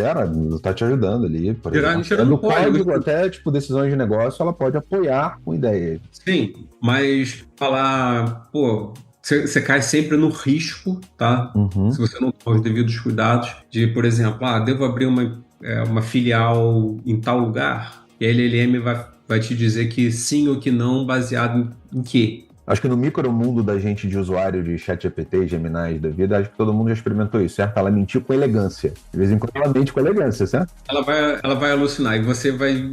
está te ajudando ali. Por Gerando código, até tipo decisões de negócio, ela pode apoiar com ideia. Sim, mas falar, você cai sempre no risco, tá? Se você não tomar os devidos cuidados de, por exemplo, devo abrir uma filial em tal lugar, e a LLM vai te dizer que sim ou que não, baseado em quê? Acho que no micromundo da gente de usuário de ChatGPT, Gemini da vida, acho que todo mundo já experimentou isso, certo? Ela mentiu com elegância. De vez em quando ela mente com elegância, certo? Ela vai alucinar e você vai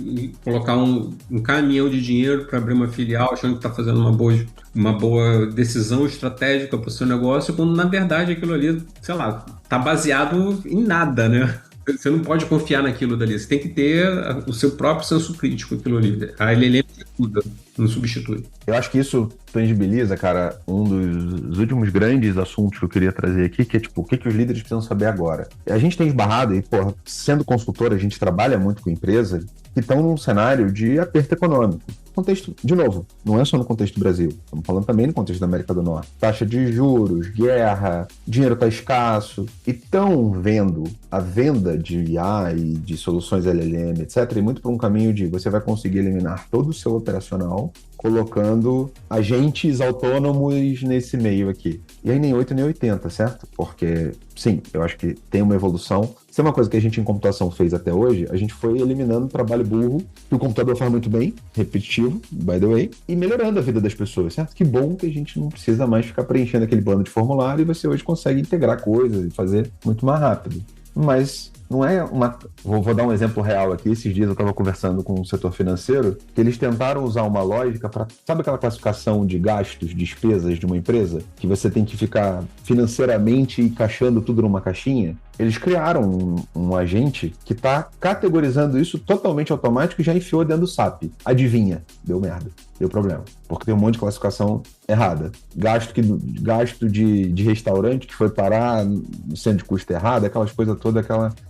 colocar um caminhão de dinheiro para abrir uma filial achando que está fazendo uma boa decisão estratégica para o seu negócio, quando na verdade aquilo ali, sei lá, está baseado em nada, né? Você não pode confiar naquilo dali. Você tem que ter o seu próprio senso crítico, aquilo ali. A LLM ajuda, não substitui. Eu acho que isso tangibiliza, cara, um dos últimos grandes assuntos que eu queria trazer aqui, que é tipo, o que os líderes precisam saber agora. A gente tem esbarrado, e sendo consultor, a gente trabalha muito com empresas que estão num cenário de aperto econômico. contexto, de novo, não é só no contexto do Brasil, estamos falando também no contexto da América do Norte. Taxa de juros, guerra, dinheiro está escasso, e estão vendo a venda de IA e de soluções LLM, etc., e muito por um caminho de você vai conseguir eliminar todo o seu operacional colocando agentes autônomos nesse meio aqui. E aí nem 8 nem 80, certo? Porque, sim, eu acho que tem uma evolução. Se é uma coisa que a gente em computação fez até hoje, a gente foi eliminando o trabalho burro, que o computador faz muito bem, repetitivo, by the way, e melhorando a vida das pessoas, certo? Que bom que a gente não precisa mais ficar preenchendo aquele bando de formulário e você hoje consegue integrar coisas e fazer muito mais rápido. Mas não é uma... Vou dar um exemplo real aqui. Esses dias eu estava conversando com o setor financeiro, que eles tentaram usar uma lógica para... Sabe aquela classificação de gastos, despesas de uma empresa? Que você tem que ficar financeiramente encaixando tudo numa caixinha? Eles criaram um agente que está categorizando isso totalmente automático e já enfiou dentro do SAP. Adivinha? Deu merda. Deu problema. Porque tem um monte de classificação errada. Gasto de restaurante que foi parar no centro de custo errado, aquelas coisas todas,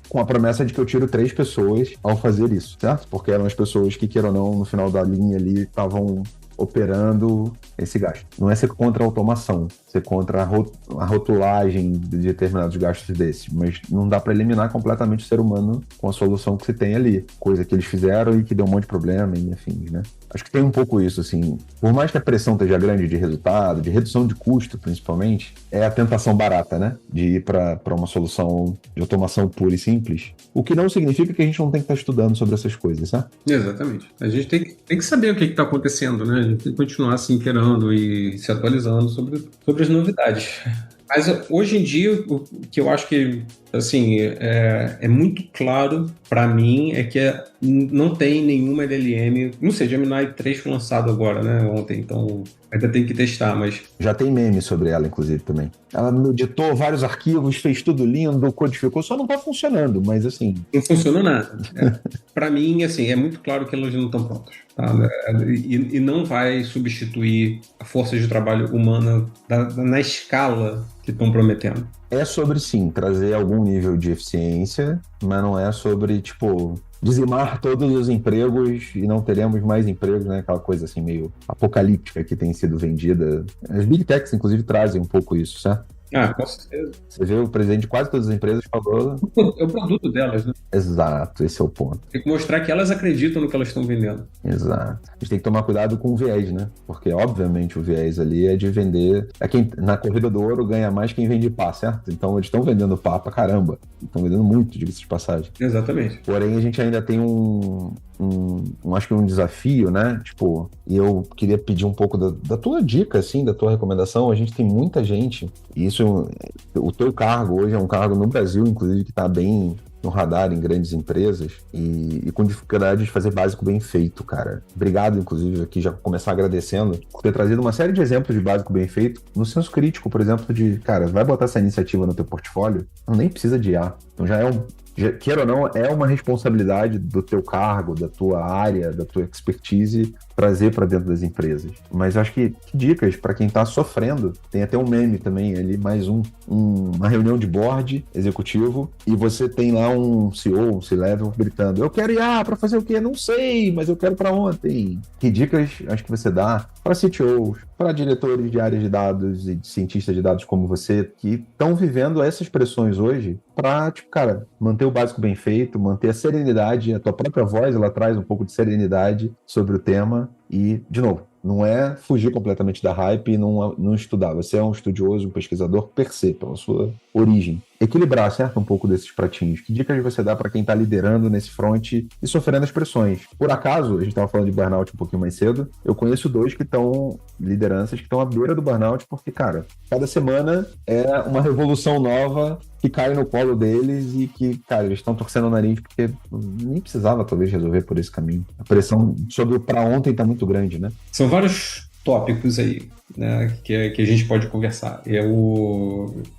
com a promessa de que eu tiro 3 pessoas ao fazer isso, certo? Porque eram as pessoas que, queira ou não, no final da linha ali, estavam operando esse gasto. Não é ser contra a automação, ser contra a rotulagem de determinados gastos desses, mas não dá para eliminar completamente o ser humano com a solução que se tem ali, coisa que eles fizeram e que deu um monte de problema, e enfim, né? Acho que tem um pouco isso, assim, por mais que a pressão esteja grande de resultado, de redução de custo, principalmente, é a tentação barata, né? De ir para uma solução de automação pura e simples, o que não significa que a gente não tem que estar estudando sobre essas coisas, né? Exatamente. A gente tem que saber o que está acontecendo, né? A gente tem que continuar se inteirando e se atualizando sobre as novidades. Mas hoje em dia, o que eu acho que assim, é muito claro para mim é que não tem nenhuma LLM. Não sei, Gemini 3 foi lançado agora, né? Ontem, então ainda tem que testar, mas... Já tem meme sobre ela, inclusive, também. Ela editou vários arquivos, fez tudo lindo, codificou, só não tá funcionando, mas assim... Não funcionou nada. Para mim, assim, é muito claro que elas não estão prontas. Tá? E não vai substituir a força de trabalho humana na escala que estão prometendo. É sobre, sim, trazer algum nível de eficiência, mas não é sobre, tipo, dizimar todos os empregos e não teremos mais empregos, né? Aquela coisa, assim, meio apocalíptica que tem sido vendida. As Big Techs, inclusive, trazem um pouco isso, certo? Com certeza. Você vê o presidente de quase todas as empresas falou... É o produto delas, né? Exato, esse é o ponto. Tem que mostrar que elas acreditam no que elas estão vendendo. Exato. A gente tem que tomar cuidado com o viés, né? Porque, obviamente, o viés ali é de vender... Quem, na corrida do ouro, ganha mais quem vende pá, certo? Então, eles estão vendendo pá pra caramba. Estão vendendo muito, diga-se de passagem. Exatamente. Porém, a gente ainda tem acho que um desafio, né? Tipo, e eu queria pedir um pouco da tua dica, assim, da tua recomendação. A gente tem muita gente, e isso, o teu cargo hoje é um cargo no Brasil, inclusive, que está bem no radar em grandes empresas e com dificuldade de fazer básico bem feito, cara. Obrigado, inclusive, aqui já começar agradecendo por ter trazido uma série de exemplos de básico bem feito no senso crítico, por exemplo, de, cara, vai botar essa iniciativa no teu portfólio, nem precisa de IA. Então queira ou não, é uma responsabilidade do teu cargo, da tua área, da tua expertise, trazer para dentro das empresas. Mas eu acho que dicas para quem está sofrendo, tem até um meme também ali, mais uma reunião de board executivo, e você tem lá um CEO, um C-level gritando, eu quero IA para fazer o quê? Não sei, mas eu quero para ontem. Que dicas acho que você dá para CTOs, para diretores de áreas de dados e de cientistas de dados como você, que estão vivendo essas pressões hoje para, tipo, cara, manter o básico bem feito, manter a serenidade, a tua própria voz, ela traz um pouco de serenidade sobre o tema e, de novo, não é fugir completamente da hype e não estudar. Você é um estudioso, um pesquisador per se, pela sua origem. Equilibrar, certo? Um pouco desses pratinhos. Que dicas você dá para quem está liderando nesse front e sofrendo as pressões? Por acaso, a gente estava falando de burnout um pouquinho mais cedo, eu conheço 2 que estão, lideranças que estão à beira do burnout, porque, cara, cada semana é uma revolução nova que cai no colo deles e que, cara, eles estão torcendo o nariz porque nem precisava, talvez, resolver por esse caminho. A pressão sobre o para ontem está muito grande, né? São vários tópicos aí, né, que a gente pode conversar.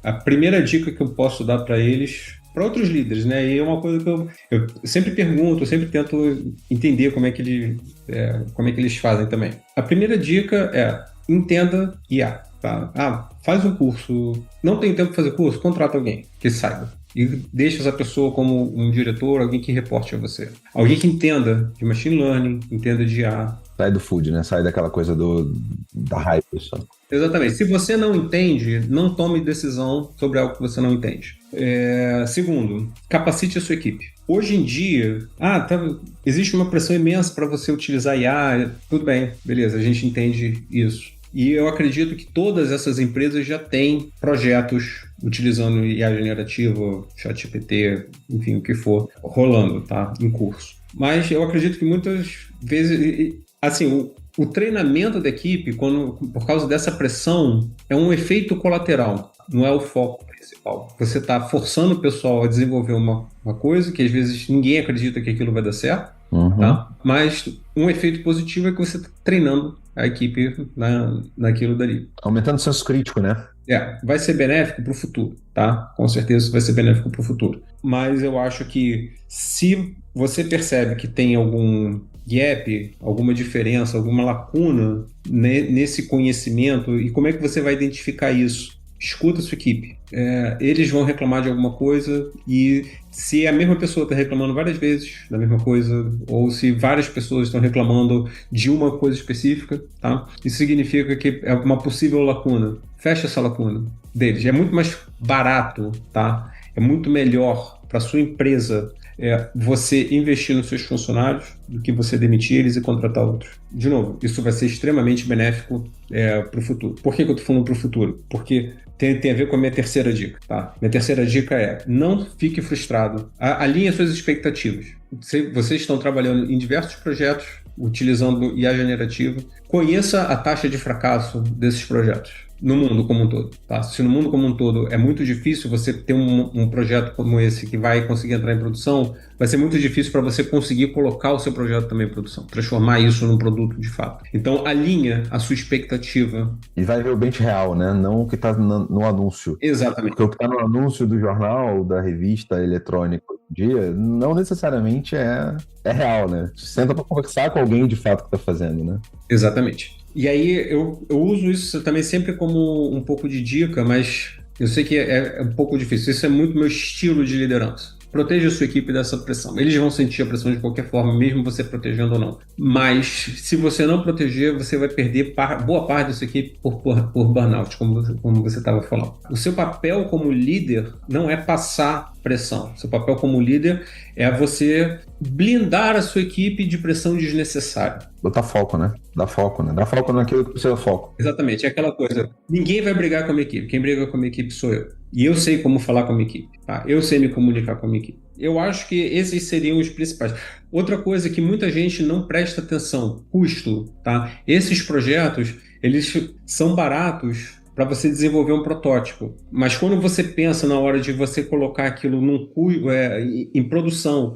A primeira dica que eu posso dar para eles, para outros líderes, né, e é uma coisa que eu sempre pergunto, eu sempre tento entender como é que eles fazem também. A primeira dica é entenda IA. Tá? Faz um curso, não tem tempo para fazer curso, contrata alguém que saiba. e deixa essa pessoa como um diretor, alguém que reporte a você. Alguém que entenda de machine learning, entenda de IA. Sai do food, né? Sai daquela coisa da hype só. Exatamente. Se você não entende, não tome decisão sobre algo que você não entende. Segundo, capacite a sua equipe. Hoje em dia, existe uma pressão imensa para você utilizar IA. Tudo bem, beleza, a gente entende isso. E eu acredito que todas essas empresas já têm projetos utilizando IA generativa, ChatGPT, enfim, o que for, rolando, tá? Em curso. Mas eu acredito que muitas vezes, assim, o treinamento da equipe, por causa dessa pressão, é um efeito colateral, não é o foco principal. Você está forçando o pessoal a desenvolver uma coisa que às vezes ninguém acredita que aquilo vai dar certo, tá? Mas um efeito positivo é que você está treinando a equipe naquilo dali. Aumentando o senso crítico, né? Vai ser benéfico para o futuro, tá? Com certeza vai ser benéfico para o futuro. Mas eu acho que se você percebe que tem algum gap, alguma diferença, alguma lacuna nesse conhecimento, e como é que você vai identificar isso? Escuta a sua equipe. Eles vão reclamar de alguma coisa, e se a mesma pessoa está reclamando várias vezes da mesma coisa, ou se várias pessoas estão reclamando de uma coisa específica, tá? Isso significa que é uma possível lacuna. Fecha essa lacuna deles. É muito mais barato, tá? É muito melhor para a sua empresa você investir nos seus funcionários do que você demitir eles e contratar outros. De novo, isso vai ser extremamente benéfico para o futuro. Por que eu estou falando para o futuro? Porque tem a ver com a minha terceira dica, tá? Minha terceira dica é: não fique frustrado. Alinhe suas expectativas. Vocês estão trabalhando em diversos projetos utilizando IA generativa. Conheça a taxa de fracasso desses projetos no mundo como um todo, tá? Se no mundo como um todo é muito difícil você ter um projeto como esse que vai conseguir entrar em produção, vai ser muito difícil para você conseguir colocar o seu projeto também em produção, transformar isso num produto de fato. Então, alinha a sua expectativa. E vai ver o bench real, né? Não o que está no anúncio. Exatamente. Porque o que está no anúncio do jornal, da revista eletrônica hoje em dia, não necessariamente é real, né? Senta para conversar com alguém de fato que está fazendo, né? Exatamente. E aí eu uso isso também sempre como um pouco de dica, mas eu sei que é um pouco difícil. Isso é muito meu estilo de liderança. Proteja a sua equipe dessa pressão. Eles vão sentir a pressão de qualquer forma, mesmo você protegendo ou não. Mas se você não proteger, você vai perder boa parte da sua equipe por burnout, como você estava falando. O seu papel como líder não é passar pressão. Seu papel como líder é você blindar a sua equipe de pressão desnecessária. Botar foco, né? Dá foco naquilo que precisa foco. Exatamente, é aquela coisa. Ninguém vai brigar com a minha equipe. Quem briga com a minha equipe sou eu. E eu sei como falar com a minha equipe, tá? Eu sei me comunicar com a minha equipe. Eu acho que esses seriam os principais. Outra coisa que muita gente não presta atenção, custo, tá? Esses projetos, eles são baratos para você desenvolver um protótipo. Mas quando você pensa na hora de você colocar aquilo em produção,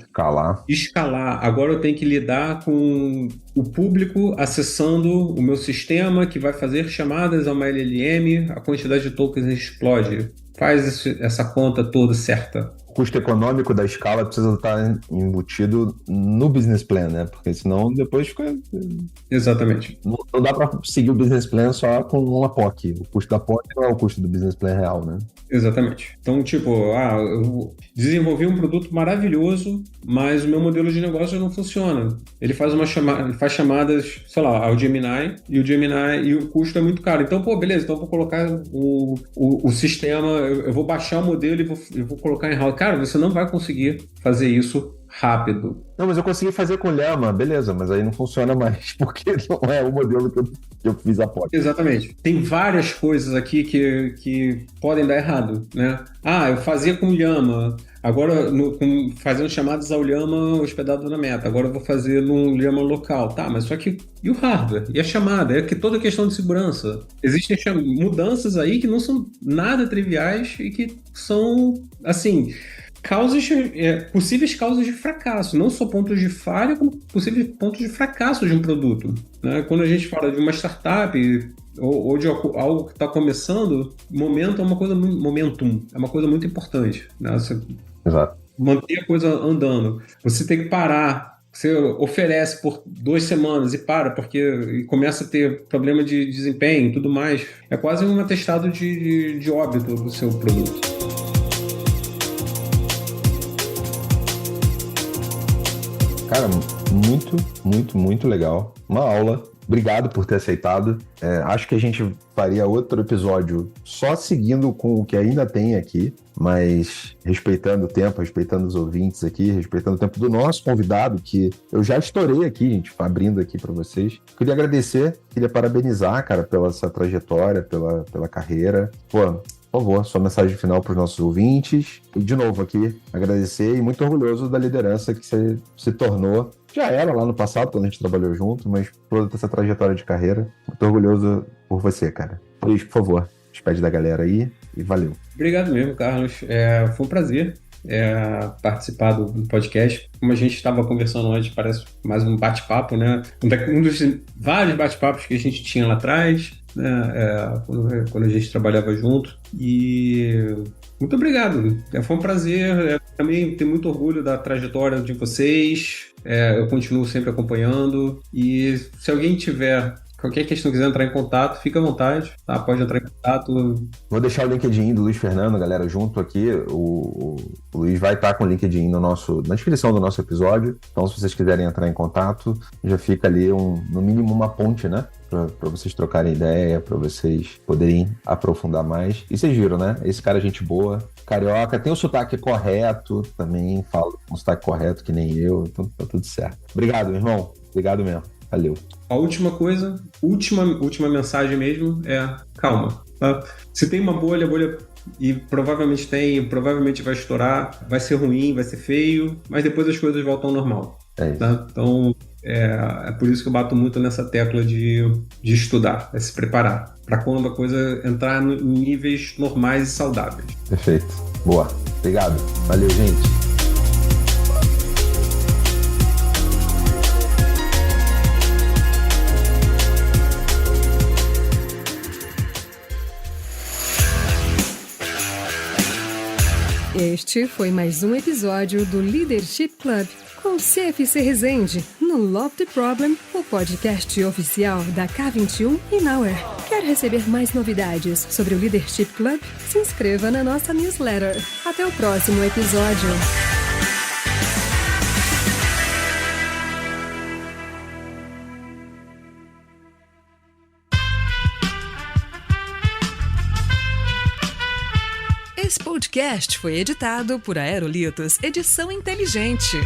escalar, agora eu tenho que lidar com o público acessando o meu sistema que vai fazer chamadas a uma LLM, a quantidade de tokens explode. Faz essa conta toda certa. O custo econômico da escala precisa estar embutido no business plan, né? Porque senão depois fica... Exatamente. Não dá para seguir o business plan só com uma POC. O custo da POC não é o custo do business plan real, né? Exatamente. Então, eu desenvolvi um produto maravilhoso, mas o meu modelo de negócio não funciona. Ele faz chamadas, sei lá, ao Gemini, e o custo é muito caro. Então, beleza, então eu vou colocar o sistema, eu vou baixar o modelo e vou colocar em house. Cara, você não vai conseguir fazer isso rápido. Não, mas eu consegui fazer com Llama, beleza, mas aí não funciona mais, porque não é o modelo que eu fiz a POC. Exatamente. Tem várias coisas aqui que podem dar errado, né? Eu fazia com Llama, agora fazendo chamadas ao Llama hospedado na Meta, agora eu vou fazer num Llama local, tá? Mas só que e o hardware? E a chamada? É que toda questão de segurança. Existem mudanças aí que não são nada triviais e que são, assim... possíveis causas de fracasso, não só pontos de falha, como possíveis pontos de fracasso de um produto, né? Quando a gente fala de uma startup ou de algo que está começando, momentum é uma coisa muito importante, né? Exato. Manter a coisa andando. Você tem que parar. Você oferece por 2 semanas e para, porque começa a ter problema de desempenho e tudo mais. É quase um atestado de óbito do seu produto. Cara, muito, muito, muito legal. Uma aula. Obrigado por ter aceitado. Acho que a gente faria outro episódio só seguindo com o que ainda tem aqui, mas respeitando o tempo, respeitando os ouvintes aqui, respeitando o tempo do nosso convidado, que eu já estourei aqui, gente, abrindo aqui para vocês. Queria agradecer, queria parabenizar, cara, pela essa trajetória, pela carreira. Pô, por favor, sua mensagem final para os nossos ouvintes. E, de novo, aqui, agradecer e muito orgulhoso da liderança que você se tornou. Já era lá no passado, quando a gente trabalhou junto, mas toda essa trajetória de carreira. Muito orgulhoso por você, cara. Luiz, por favor, despede da galera aí e valeu. Obrigado mesmo, Carlos. Foi um prazer participar do podcast. Como a gente estava conversando antes, parece mais um bate-papo, né? Um dos vários bate-papos que a gente tinha lá atrás, né? Quando a gente trabalhava junto. E muito obrigado. Foi um prazer. Também tenho muito orgulho da trajetória de vocês. Eu continuo sempre acompanhando. E se alguém tiver qualquer questão, quiser entrar em contato, fica à vontade, tá? Pode entrar em contato. Vou deixar o LinkedIn do Luiz Fernando, galera, junto aqui. O Luiz vai estar com o LinkedIn na descrição do nosso episódio. Então, se vocês quiserem entrar em contato, já fica ali no mínimo uma ponte, né? Para vocês trocarem ideia, para vocês poderem aprofundar mais. E vocês viram, né? Esse cara é gente boa, carioca, tem o sotaque correto, também falo com o sotaque correto, que nem eu, então tá tudo certo. Obrigado, meu irmão. Obrigado mesmo. Valeu. A última coisa, última mensagem mesmo calma, tá? Se tem uma bolha, e provavelmente vai estourar, vai ser ruim, vai ser feio, mas depois as coisas voltam ao normal. Tá? Então, é por isso que eu bato muito nessa tecla de estudar, se preparar, para quando a coisa entrar em níveis normais e saudáveis. Perfeito. Boa. Obrigado. Valeu, gente. Este foi mais um episódio do Leadership Club com CFC Resende, no Love the Problem, o podcast oficial da K21 e Nowhere. Quer receber mais novidades sobre o Leadership Club? Se inscreva na nossa newsletter. Até o próximo episódio. Esse podcast foi editado por Aerolitos Edição Inteligente.